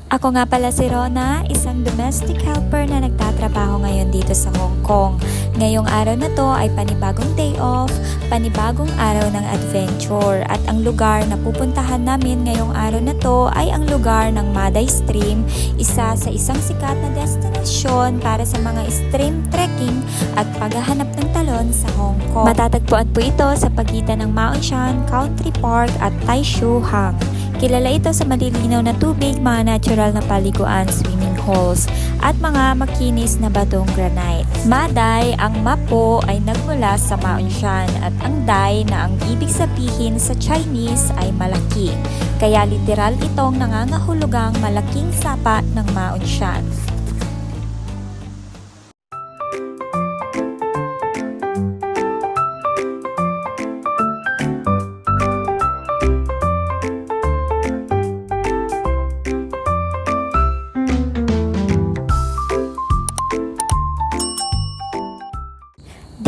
Ako nga pala si Rona, isang domestic helper na nagtatrabaho ngayon dito sa Hong Kong. Ngayong araw na to ay panibagong day off, panibagong araw ng adventure. At ang lugar na pupuntahan namin ngayong araw na to ay ang lugar ng Maday Stream, isa sa isang sikat na destinasyon para sa mga stream trekking at paghahanap ng talon sa Hong Kong. Matatagpuan po ito sa pagitan ng Mao Shan Country Park at Tai Shu Hang. Kilala ito sa malilinaw na tubig, mga natural na paliguan, swimming holes, at mga makinis na batong granite. Maday, ang ma po ay nagmula sa Mao Shan at ang Dai na ang ibig sabihin sa Chinese ay malaki. Kaya literal itong nangangahulugang malaking sapa ng Mao Shan.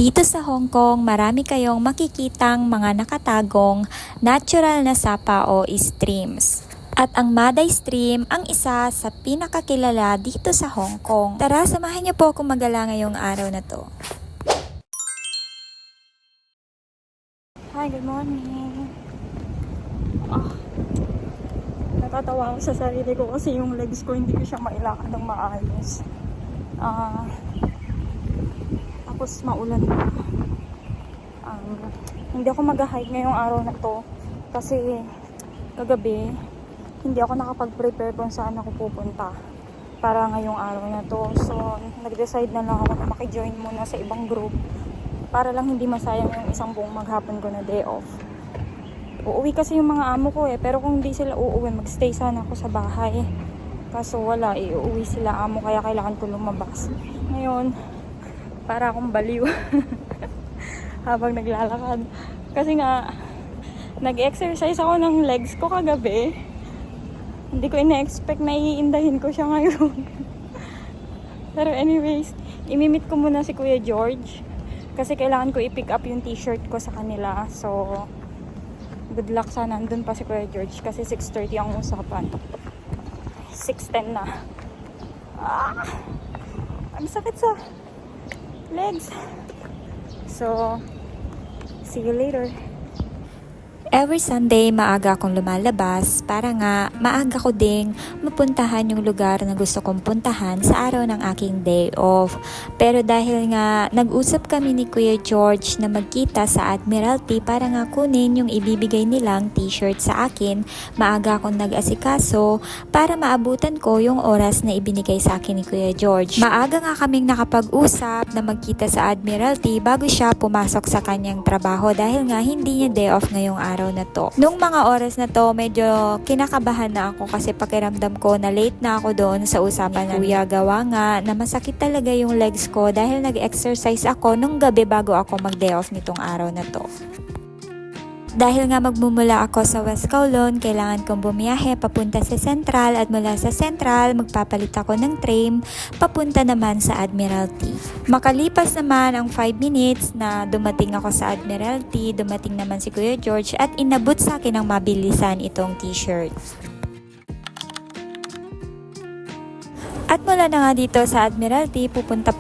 Dito sa Hong Kong, marami kayong makikitang mga nakatagong natural na sapa o streams. At ang Maday Stream ang isa sa pinakakilala dito sa Hong Kong. Tara, samahan niyo po akong magala ngayong araw na to. Hi, good morning. Natatawa ako sa sarili ko kasi yung legs ko hindi ko siya mailakad ng maayos. Tapos maulan na. Hindi ako mag-hike ngayong araw na to kasi kagabi hindi ako nakapag-prepare kung saan ako pupunta para ngayong araw na to. So nag-decide na lang ako na maki-join muna sa ibang group para lang hindi masayang yung isang buong maghapon ko na day off. Uuwi kasi yung mga amo ko pero kung hindi sila uuwi, magstay sana ako sa bahay. Kaso wala, uuwi sila amo kaya kailangan ko lumabas. Ngayon para akong baliw habang naglalakad kasi nga nag-exercise ako ng legs ko kagabi. Hindi ko ina-expect na iindahin ko siya ngayon. Pero anyways, imimit ko muna si Kuya George kasi kailangan ko i-pick up yung t-shirt ko sa kanila. So good luck, sana nandun pa si Kuya George kasi 6:30 ang usapan. 6:10 na. Ang sakit sa legs. So, see you later. Every Sunday, maaga akong lumalabas para nga maaga ko ding mapuntahan yung lugar na gusto kong puntahan sa araw ng aking day off. Pero dahil nga nag-usap kami ni Kuya George na magkita sa Admiralty para nga kunin yung ibibigay nilang t-shirt sa akin, maaga akong nag-asikaso para maabutan ko yung oras na ibinigay sa akin ni Kuya George. Maaga nga kaming nakapag-usap na magkita sa Admiralty bago siya pumasok sa kanyang trabaho dahil nga hindi niya day off ngayong araw na to. Nung mga oras na to, medyo kinakabahan na ako kasi pakiramdam ko na late na ako doon sa usapan ng Kuya, gawa nga na masakit talaga yung legs ko dahil nag-exercise ako nung gabi bago ako mag-day off nitong araw na to. Dahil nga magmumula ako sa West Kowloon, kailangan kong bumiyahe papunta sa Central at mula sa Central, magpapalit ako ng train papunta naman sa Admiralty. Makalipas naman ang 5 minutes na dumating ako sa Admiralty, dumating naman si Kuya George at inabot sa akin ng mabilisan itong t-shirt. At mula na nga dito sa Admiralty, pupunta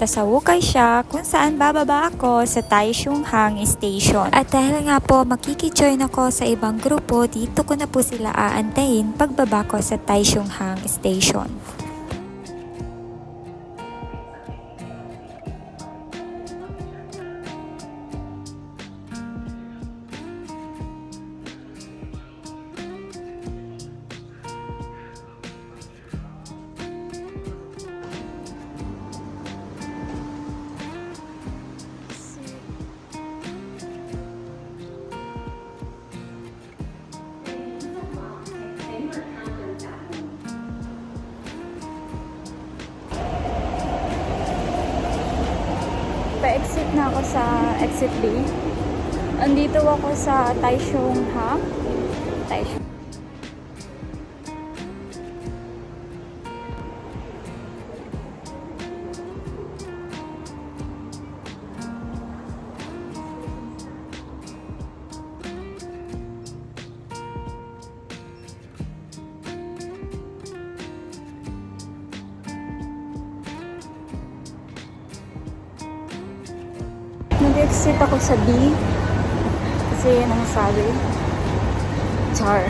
sa Wu Kai Sha kung saan bababa ako sa Tai Shu Hang Station. At dahil nga po makikijoin ako sa ibang grupo, dito ko na po sila aantayin pagbaba ko sa Tai Shu Hang Station. Pa-exit na ako sa exit B. Andito ako sa Tai Shu Hang. Tai Shu. Mag-exit ako sa B. Kasi yan ang sabi. Char.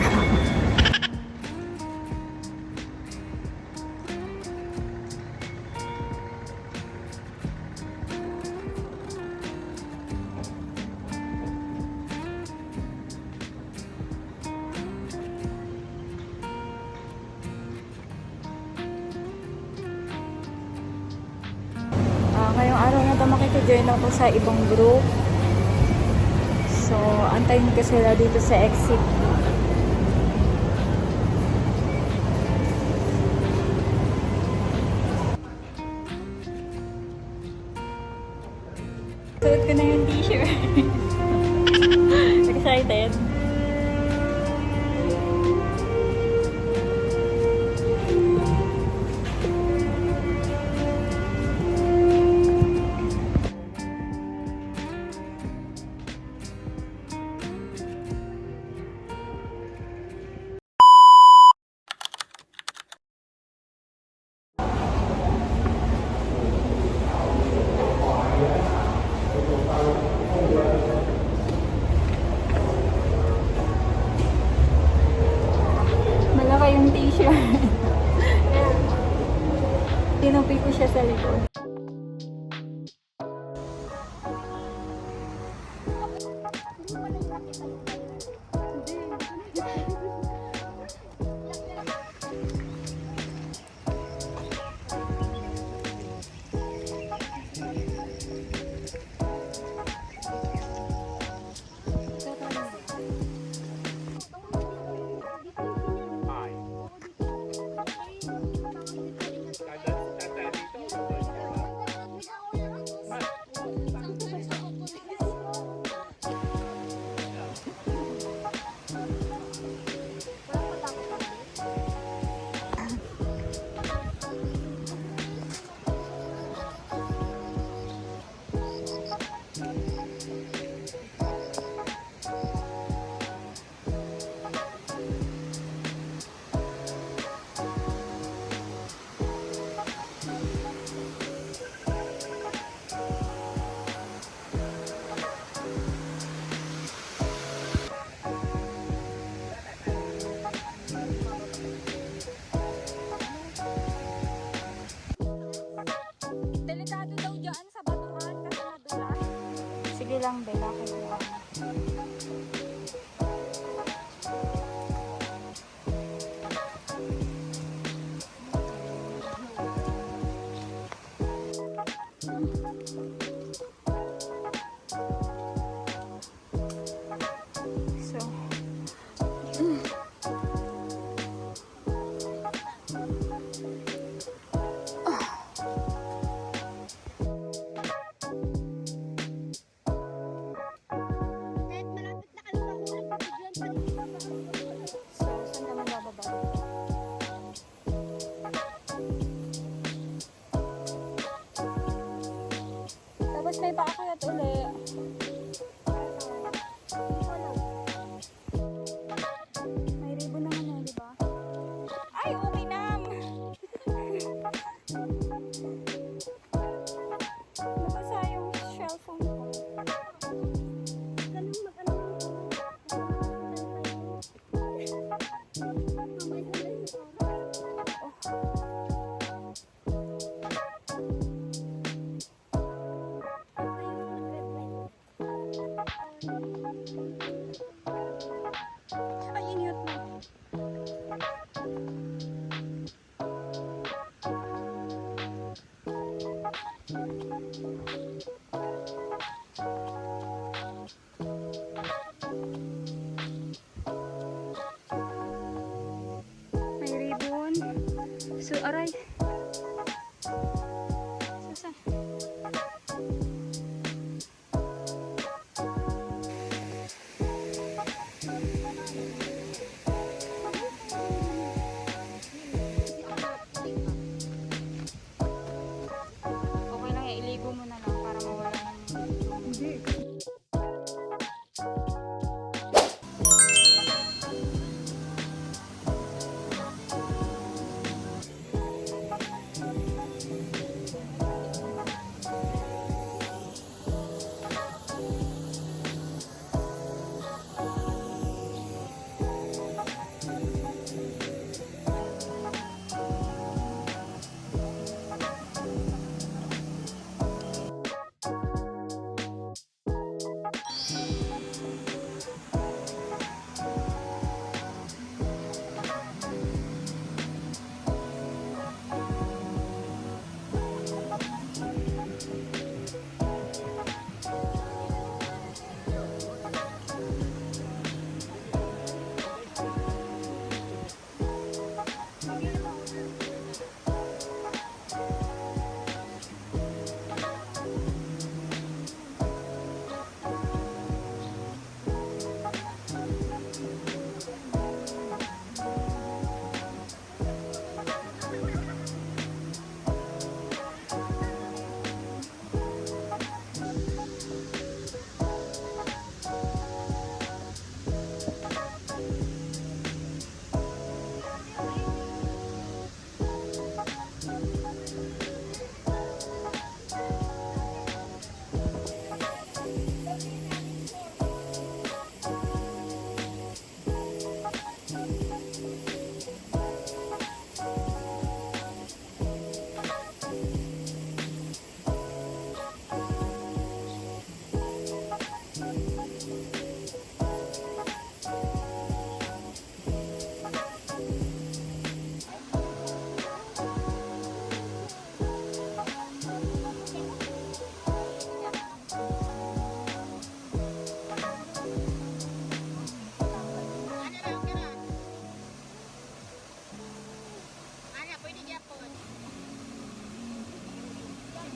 Ngayong araw na ito makikjoin ako sa ibang group. So, antayin ko sila dito sa exit. Suot ko na yung t-shirt. Excited. Malaki yung t-shirt. Tinupi ko siya sa likod. Sige lang, Bella. Kaya tapos may paakayat uli. May ribbon naman eh, di ba? Ay, okay na! Nabasa yung cellphone ko. Ay, iniyot mo. May ribbon. So, aray. Susa. Okay lang, iligo mo na lang para mawala yung... Hindi.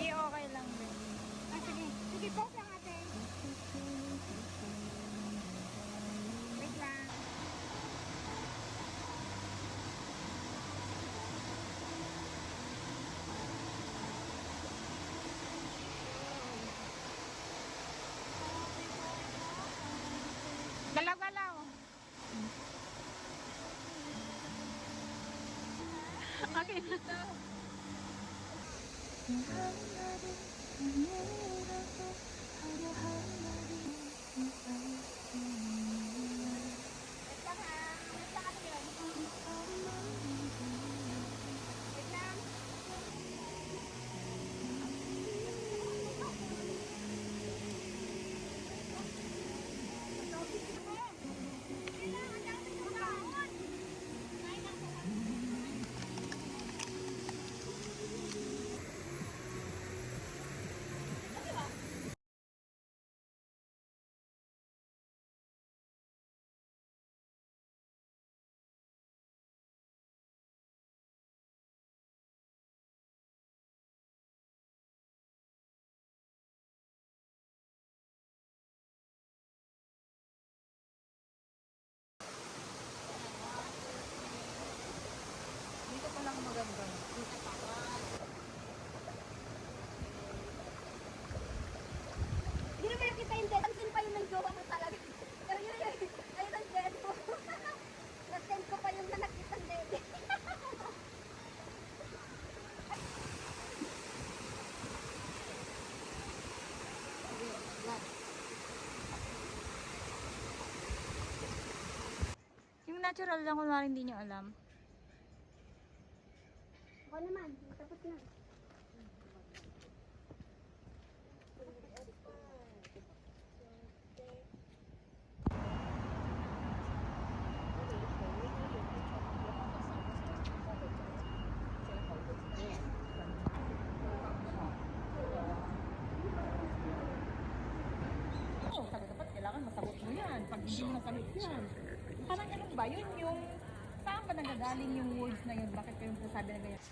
Hindi, okay lang din. Ah, sige. Sige, pause lang ate. Wait lang. Galaw-galaw. Okay. Wait lang ha. Wait lang ate yun. Wait lang. Dito pa lang maganda. Hindi naman nakita yung dead. Pansin pa yung may jowa mo talaga. Pero yun, ayun ang dead mo. Na-send ko pa yung na nakita ang dead. Yung natural lang, kunwari hindi nyo alam. Ako naman, tapos na. Oo, dapat kailangan masagot mo yan. Pag hindi mo nasagot yan. Parang ano ba? Yun yung, saan ba nanggagaling yung words na yun? Bakit kayo sasabi na ganyan?